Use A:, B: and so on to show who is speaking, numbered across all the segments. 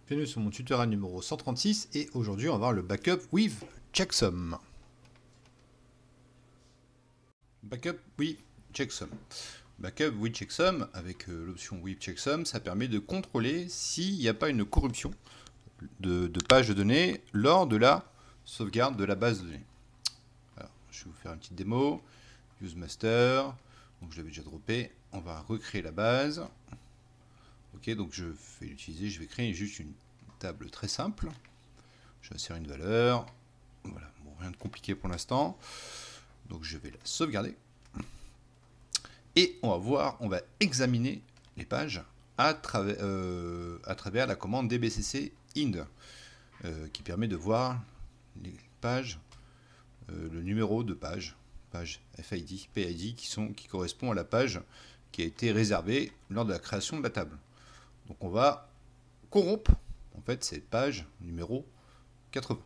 A: Bienvenue sur mon tutoriel numéro 136 et aujourd'hui on va voir le backup with checksum. Backup with checksum. Backup with checksum avec l'option with checksum, ça permet de contrôler s'il n'y a pas une corruption de page de données lors de la sauvegarde de la base de données. Alors, je vais vous faire une petite démo. Use master, donc je l'avais déjà droppé. On va recréer la base. Ok, donc je vais l'utiliser, je vais créer juste une table très simple. Je vais insérer une valeur. Voilà, bon, rien de compliqué pour l'instant. Donc je vais la sauvegarder. Et on va voir, on va examiner les pages à travers la commande dbcc ind qui permet de voir les pages, le numéro de page FID, PID qui correspond à la page qui a été réservée lors de la création de la table. Donc on va corrompre en fait cette page numéro 80.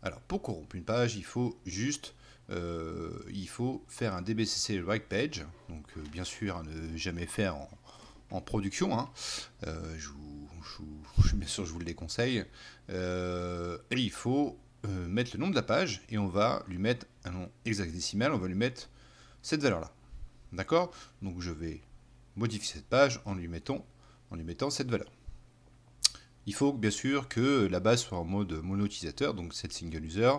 A: Alors pour corrompre une page, il faut juste faire un dbcc write page. Donc bien sûr ne jamais faire en production. Hein. Bien sûr je vous le déconseille. Et il faut mettre le nom de la page et on va lui mettre un nom hexadécimal. On va lui mettre cette valeur là. D'accord? Donc je vais modifier cette page en lui mettant cette valeur. Il faut bien sûr que la base soit en mode mono-utilisateur, donc cette single user,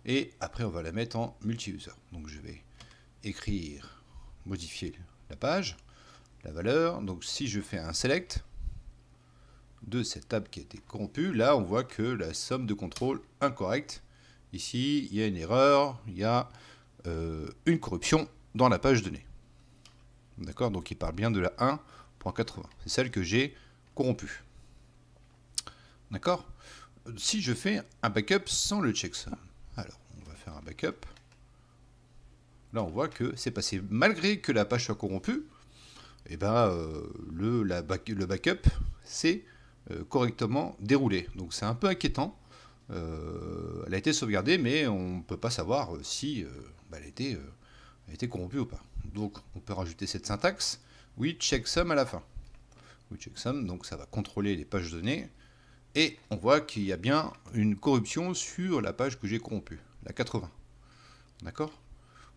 A: et après on va la mettre en multi-user. Donc je vais écrire, modifier la page, la valeur. Donc si je fais un select de cette table qui a été corrompue, là on voit que la somme de contrôle incorrecte. Ici il y a une erreur, il y a une corruption dans la page donnée. D'accord, donc il parle bien de la 1.80. C'est celle que j'ai corrompue. D'accord. Si je fais un backup sans le checksum, alors on va faire un backup. Là on voit que c'est passé malgré que la page soit corrompue. Et ben le backup s'est correctement déroulé. Donc c'est un peu inquiétant. Elle a été sauvegardée, mais on ne peut pas savoir si elle a été corrompue ou pas. Donc on peut rajouter cette syntaxe with checksum à la fin. With checksum, donc ça va contrôler les pages données. Et on voit qu'il y a bien une corruption sur la page que j'ai corrompue, la 80. D'accord?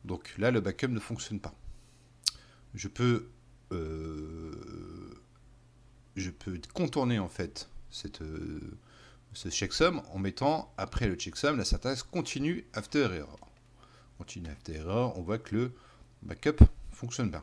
A: Donc là, le backup ne fonctionne pas. Je peux contourner en fait ce checksum en mettant après le checksum la syntaxe continue after error. Continue after error, on voit que le backup fonctionne bien.